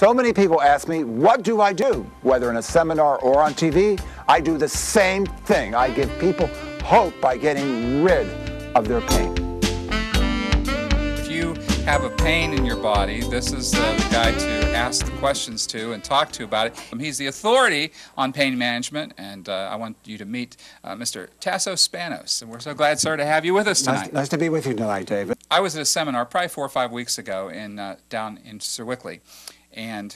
So many people ask me, what do I do? Whether in a seminar or on TV, I do the same thing. I give people hope by getting rid of their pain. If you have a pain in your body, this is the guy to ask the questions to and talk to about it. He's the authority on pain management, and I want you to meet Mr. Tasso Spanos. And we're so glad, sir, to have you with us tonight. Nice to be with you tonight, David. I was at a seminar probably 4 or 5 weeks ago down in Sir Wickley, and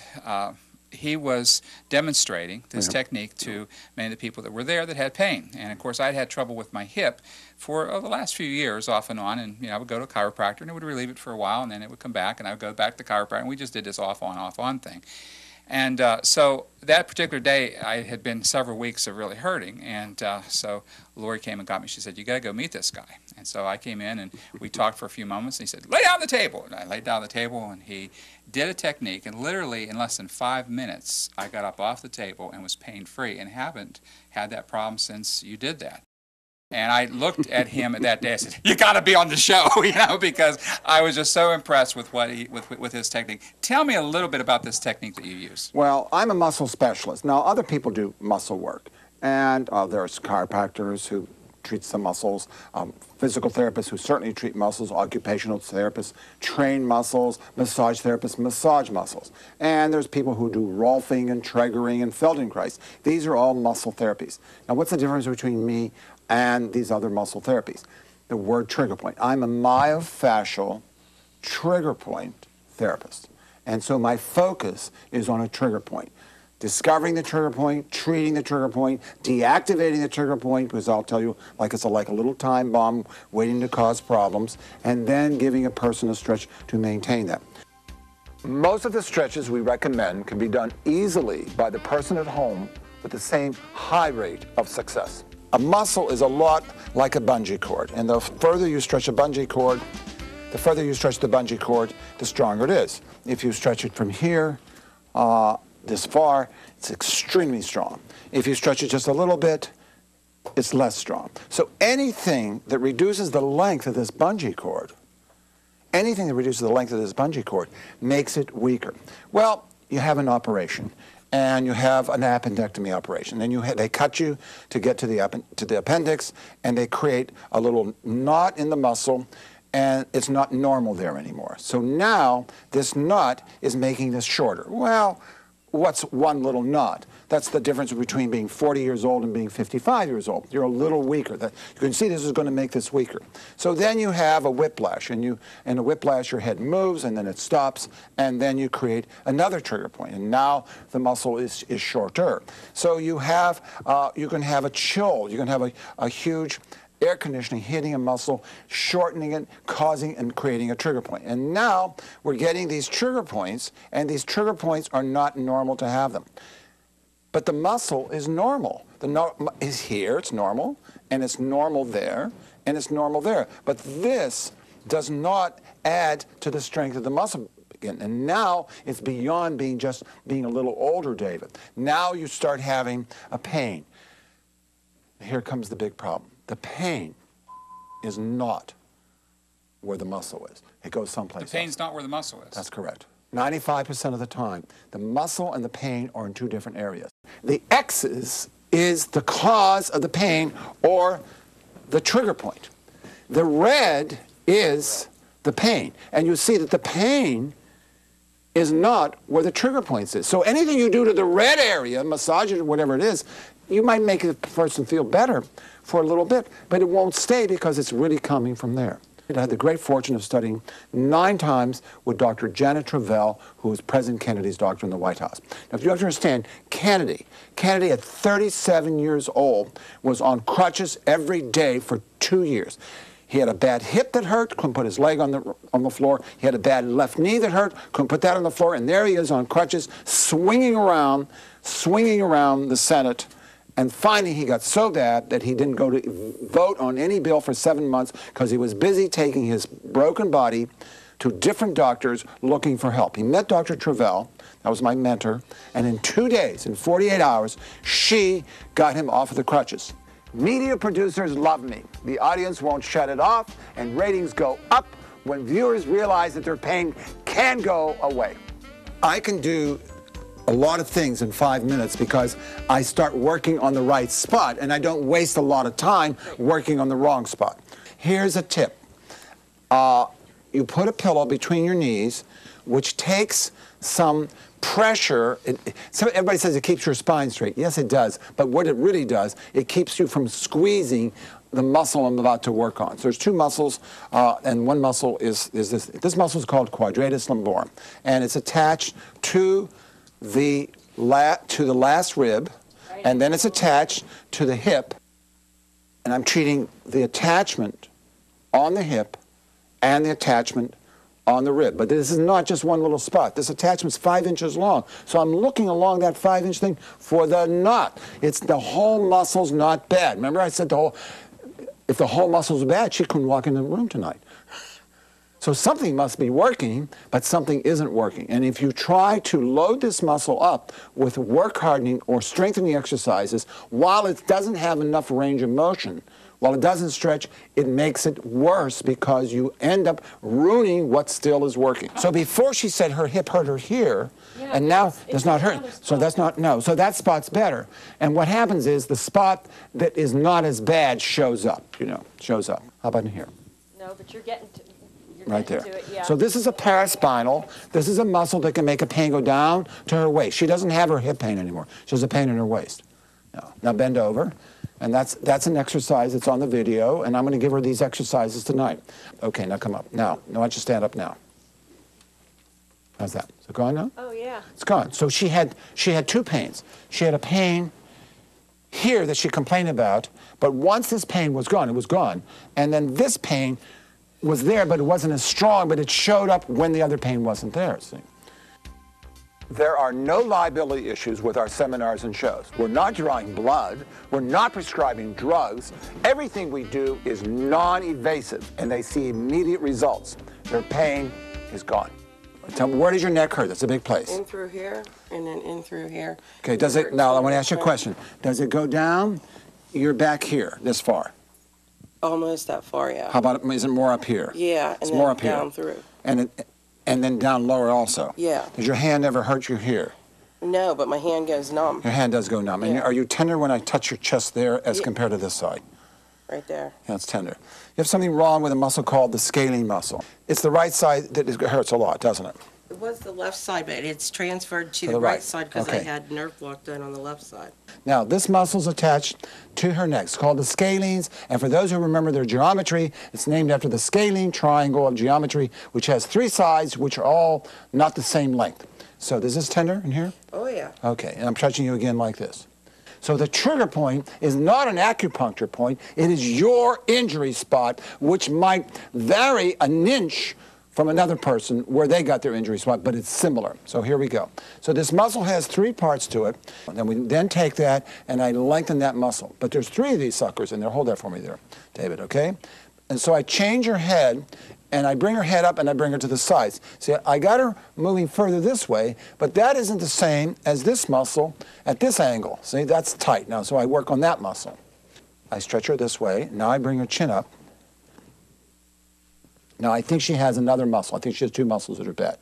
he was demonstrating this technique to many of the people that were there that had pain. And of course, I'd had trouble with my hip for the last few years, off and on. And I would go to a chiropractor, and it would relieve it for a while, and then it would come back, and I would go back to the chiropractor, and we just did this off-on thing. And so that particular day, I had been several weeks of really hurting, and so Lori came and got me. She said, "You got to go meet this guy." And so I came in, and we talked for a few moments, and he said, "Lay down the table." And I laid down the table, and he did a technique, and literally in less than 5 minutes, I got up off the table and was pain-free, and haven't had that problem since you did that. And I looked at him at that day. I said, "You got to be on the show," because I was just so impressed with what with his technique. Tell me a little bit about this technique that you use. Well, I'm a muscle specialist. Now, other people do muscle work, and there's chiropractors who treat the muscles, physical therapists who certainly treat muscles, occupational therapists train muscles, massage therapists massage muscles, and there's people who do Rolfing and Traegering and Feldenkrais. These are all muscle therapies. Now, what's the difference between me and these other muscle therapies? The word trigger point. I'm a myofascial trigger point therapist. And so my focus is on a trigger point. Discovering the trigger point, treating the trigger point, deactivating the trigger point, because I'll tell you, it's like a little time bomb waiting to cause problems, and then giving a person a stretch to maintain that. Most of the stretches we recommend can be done easily by the person at home with the same high rate of success. A muscle is a lot like a bungee cord, and the further you stretch a bungee cord, the further you stretch the bungee cord, the stronger it is. If you stretch it from here this far, it's extremely strong. If you stretch it just a little bit, it's less strong. So anything that reduces the length of this bungee cord, makes it weaker. Well, you have an operation, and you have an appendectomy operation. And they cut you to get to the appendix, and they create a little knot in the muscle, and it's not normal there anymore. So now this knot is making this shorter. Well, what's one little knot? That's the difference between being 40 years old and being 55 years old. You're a little weaker. You can see this is going to make this weaker. So then you have a whiplash, and in a whiplash your head moves, and then it stops, and then you create another trigger point, and now the muscle is shorter. So you can have a chill. You can have a huge air conditioning hitting a muscle, shortening it, causing and creating a trigger point. And now we're getting these trigger points, and these trigger points are not normal to have them. But the muscle is normal. Is here, it's normal, and it's normal there, and it's normal there. But this does not add to the strength of the muscle again. And now it's beyond just being a little older, David. Now you start having a pain. Here comes the big problem. The pain is not where the muscle is. It goes someplace else. The pain's not where the muscle is. That's correct. 95% of the time, the muscle and the pain are in two different areas. The X's is the cause of the pain, or the trigger point. The red is the pain. And you see that the pain is not where the trigger points is. So anything you do to the red area, massage it or whatever it is, you might make the person feel better for a little bit, but it won't stay because it's really coming from there. I had the great fortune of studying 9 times with Dr. Janet Travell, who was President Kennedy's doctor in the White House. Now, if you have to understand, Kennedy at 37 years old was on crutches every day for 2 years. He had a bad hip that hurt, couldn't put his leg on the floor. He had a bad left knee that hurt, couldn't put that on the floor, and there he is on crutches, swinging around the Senate. And finally, he got so bad that he didn't go to vote on any bill for 7 months because he was busy taking his broken body to different doctors looking for help. He met Dr. Travell, that was my mentor, and in 2 days, in 48 hours, she got him off of the crutches. Media producers love me. The audience won't shut it off, and ratings go up when viewers realize that their pain can go away. I can do a lot of things in 5 minutes because I start working on the right spot and I don't waste a lot of time working on the wrong spot. Here's a tip. You put a pillow between your knees, which takes some pressure. Everybody says it keeps your spine straight. Yes, it does. But what it really does, it keeps you from squeezing the muscle I'm about to work on. So there's two muscles, and one muscle is this. This muscle is called quadratus lumborum, and it's attached to the last rib, and then it's attached to the hip. And I'm treating the attachment on the hip and the attachment on the rib. But this is not just one little spot. This attachment's 5 inches long. So I'm looking along that 5-inch thing for the knot. It's the whole muscle's not bad. Remember I said if the whole muscle's bad, she couldn't walk in the room tonight. So something must be working, but something isn't working. And if you try to load this muscle up with work hardening or strengthening exercises, while it doesn't have enough range of motion, while it doesn't stretch, it makes it worse because you end up ruining what still is working. So before she said her hip hurt her here, and now it's not hurt. So that's not, no. So that spot's better. And what happens is the spot that is not as bad shows up, shows up. How about in here? No, but you're getting to right there. it, yeah. So this is a paraspinal. This is a muscle that can make a pain go down to her waist. She doesn't have her hip pain anymore. She has a pain in her waist. Now bend over. And that's an exercise that's on the video, and I'm going to give her these exercises tonight. Okay, now come up. Now, I want you to stand up now. How's that? Is it gone now? Oh, yeah. It's gone. So she had two pains. She had a pain here that she complained about, but once this pain was gone, it was gone. And then this pain was there, but it wasn't as strong, but it showed up when the other pain wasn't there, see? There are no liability issues with our seminars and shows. We're not drawing blood. We're not prescribing drugs. Everything we do is non-invasive, and they see immediate results. Their pain is gone. Tell me, where does your neck hurt? That's a big place. In through here, and then in through here. Okay, now I want to ask you a question. Does it go down? You're back here, this far. Almost that far, yeah. How about, is it more up here? Yeah, and it's then more up down here. through. And then down lower also? Yeah. Does your hand ever hurt you here? No, but my hand goes numb. Your hand does go numb. Yeah. And are you tender when I touch your chest there as compared to this side? Right there. Yeah, it's tender. You have something wrong with a muscle called the scalene muscle. It's the right side that hurts a lot, doesn't it? It was the left side, but it's transferred to the right side because I had nerve block done on the left side. Now, this muscle's attached to her neck. It's called the scalenes, and for those who remember their geometry, it's named after the scalene triangle of geometry, which has 3 sides, which are all not the same length. So, is this tender in here? Oh, yeah. Okay, and I'm touching you again like this. So the trigger point is not an acupuncture point, it is your injury spot, which might vary an inch from another person where they got their injury spot, but it's similar. So here we go. So this muscle has 3 parts to it. And then we then take that and I lengthen that muscle. But there's 3 of these suckers in there. Hold that for me there, David, okay? And so I change her head and I bring her head up and I bring her to the sides. See, I got her moving further this way, but that isn't the same as this muscle at this angle. See, that's tight now, so I work on that muscle. I stretch her this way. Now I bring her chin up. Now, I think she has another muscle. I think she has 2 muscles that are bad.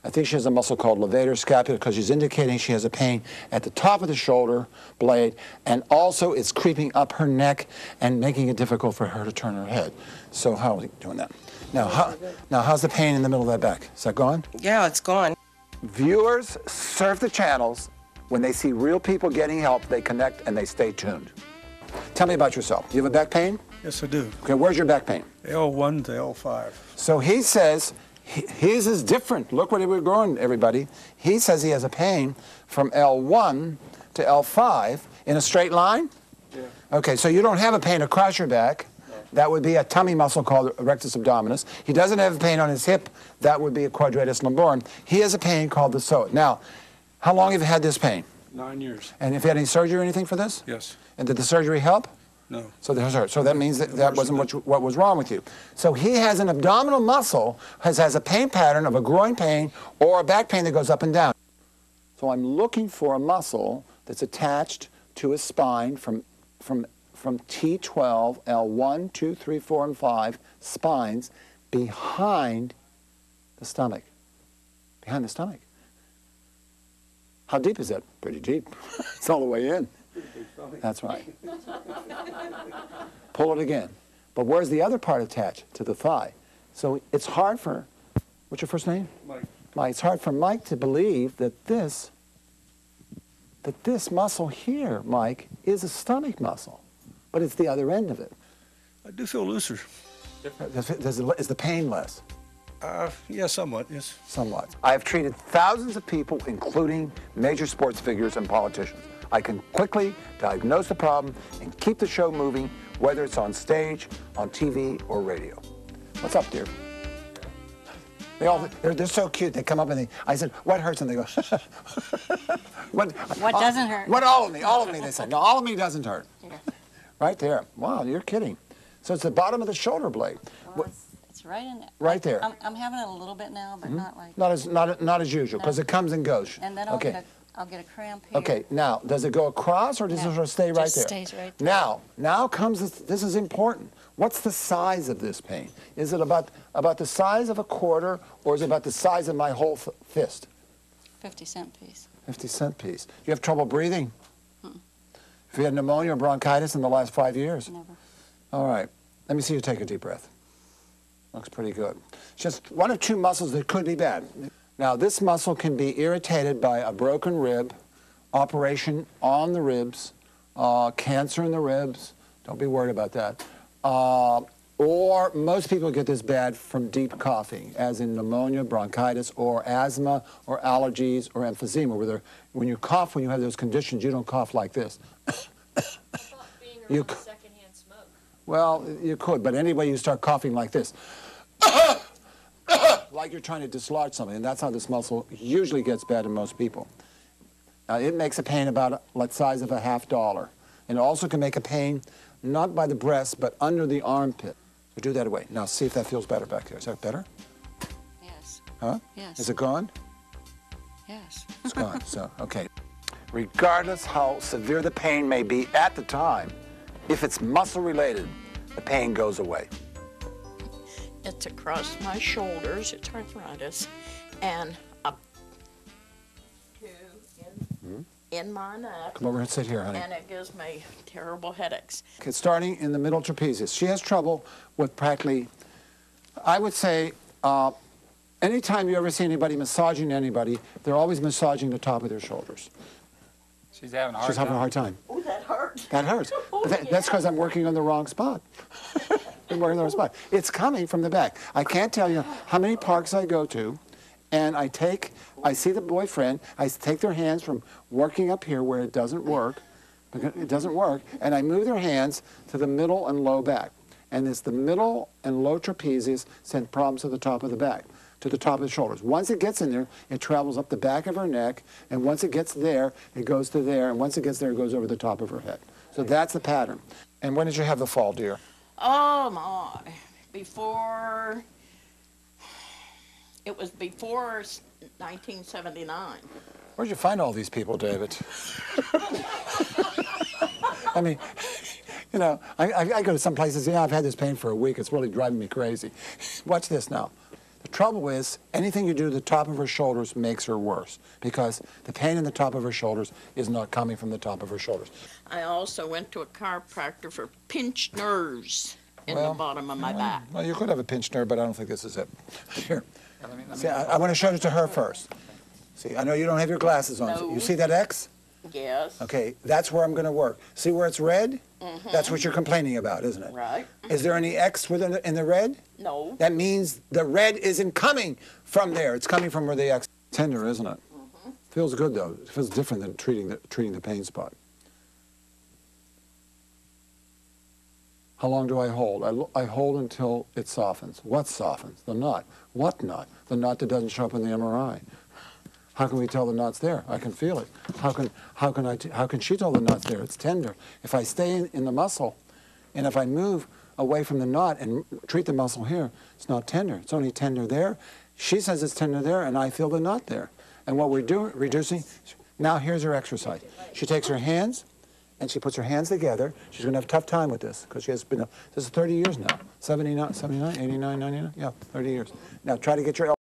I think she has a muscle called levator scapula because she's indicating she has a pain at the top of the shoulder blade, and also it's creeping up her neck and making it difficult for her to turn her head. So how are we doing that? Now, how's the pain in the middle of that back? Is that gone? Yeah, it's gone. Viewers surf the channels. When they see real people getting help, they connect and they stay tuned. Tell me about yourself. Do you have a back pain? Yes, I do. Okay, where's your back pain? L1 to L5. So he says his is different. Look what we're going, everybody. He says he has a pain from L1 to L5 in a straight line? Yeah. Okay, so you don't have a pain across your back. No. That would be a tummy muscle called rectus abdominis. He doesn't have a pain on his hip. That would be a quadratus lumborum. He has a pain called the psoas. Now, how long have you had this pain? 9 years. And have you had any surgery or anything for this? Yes. And did the surgery help? No. So that means that wasn't what was wrong with you. So he has an abdominal muscle, has a pain pattern of a groin pain or a back pain that goes up and down. So I'm looking for a muscle that's attached to his spine from T12, L1, 2, 3, 4, and 5 spines behind the stomach. Behind the stomach. How deep is that? Pretty deep. It's all the way in. That's right. Pull it again. But where's the other part attached? To the thigh. So it's hard for, what's your first name? Mike. Mike. It's hard for Mike to believe that this muscle here, Mike, is a stomach muscle. But it's the other end of it. I do feel looser. Is the pain less? Yeah, somewhat, yes. Somewhat. I have treated thousands of people, including major sports figures and politicians. I can quickly diagnose the problem and keep the show moving, whether it's on stage, on TV, or radio. What's up, dear? They're so cute. They come up and I said, what hurts? And they go, what doesn't hurt? What, all of me? All of me, they said. No, all of me doesn't hurt. Here. Right there. Wow, you're kidding. So it's the bottom of the shoulder blade. Well, it's right in there. Right there. I'm having it a little bit now, but not like. Not as usual, because it comes and goes. And then I'll get a cramp here. Okay, now, does it go across or does it sort of stay right there? It stays right there. Now comes this is important. What's the size of this pain? Is it about the size of a quarter, or is it about the size of my whole fist? 50-cent piece. 50-cent piece. Do you have trouble breathing? Have you had pneumonia or bronchitis in the last 5 years? Never. All right. Let me see you take a deep breath. Looks pretty good. Just one or two muscles that could be bad. Now, this muscle can be irritated by a broken rib, operation on the ribs, cancer in the ribs. Don't be worried about that. Or most people get this bad from deep coughing, as in pneumonia, bronchitis, or asthma, or allergies, or emphysema, where when you cough, when you have those conditions, you don't cough like this. Being around secondhand smoke. Well, you could, but anyway, you start coughing like this. Like you're trying to dislodge something, and that's how this muscle usually gets bad in most people. Now, it makes a pain about the size of $50. And it also can make a pain not by the breast, but under the armpit. So do that away. Now, see if that feels better back there. Is that better? Yes. Huh? Yes. Is it gone? Yes. It's gone, so, okay. Regardless how severe the pain may be at the time, if it's muscle-related, the pain goes away. It's across my shoulders, it's arthritis, and up to in my neck. Come over and sit here, honey. And it gives me terrible headaches. Okay, starting in the middle trapezius. She has trouble with practically, I would say, anytime you ever see anybody massaging anybody, they're always massaging the top of their shoulders. She's having a hard She's having a time. hard time. Oh, that hurts. That hurts. Oh, That's because I'm working on the wrong spot. I'm working on the wrong spot. It's coming from the back. I can't tell you how many parks I go to, and I see the boyfriend, I take their hands from working up here where it doesn't work, and I move their hands to the middle and low back. And it's the middle and low trapezius send problems to the top of the back, to the top of the shoulders. Once it gets in there, it travels up the back of her neck, and once it gets there, it goes to there, and once it gets there, it goes over the top of her head. So that's the pattern. And when did you have the fall, dear? Oh, my. It was before 1979. Where'd you find all these people, David? I mean, you know, I go to some places, I've had this pain for a week. It's really driving me crazy. Watch this now. The trouble is, anything you do to the top of her shoulders makes her worse, because the pain in the top of her shoulders is not coming from the top of her shoulders. I also went to a chiropractor for pinched nerves in the bottom of my back. Well, you could have a pinched nerve, but I don't think this is it. Here. See, I want to show it to her first. See, I know you don't have your glasses on. No. You see that X? Yes. Okay, that's where I'm going to work. See where it's red? Mm-hmm. That's what you're complaining about, isn't it? Right. Is there any X in the red? No. That means the red isn't coming from there. It's coming from where the X. Tender, isn't it? Mm-hmm. Feels good though. It feels different than treating the pain spot. How long do I hold? I hold until it softens. What softens? The knot. What knot? The knot that doesn't show up in the MRI. How can we tell the knot's there? I can feel it. How can she tell the knot's there? It's tender. If I stay in the muscle, and if I move away from the knot and treat the muscle here, it's not tender. It's only tender there. She says it's tender there, and I feel the knot there. And what we're doing, reducing. Now here's her exercise. She takes her hands, and she puts her hands together. She's going to have a tough time with this, because she has been, this is 30 years now. 79, 89, 99, 99, yeah, 30 years. Now try to get your elbow.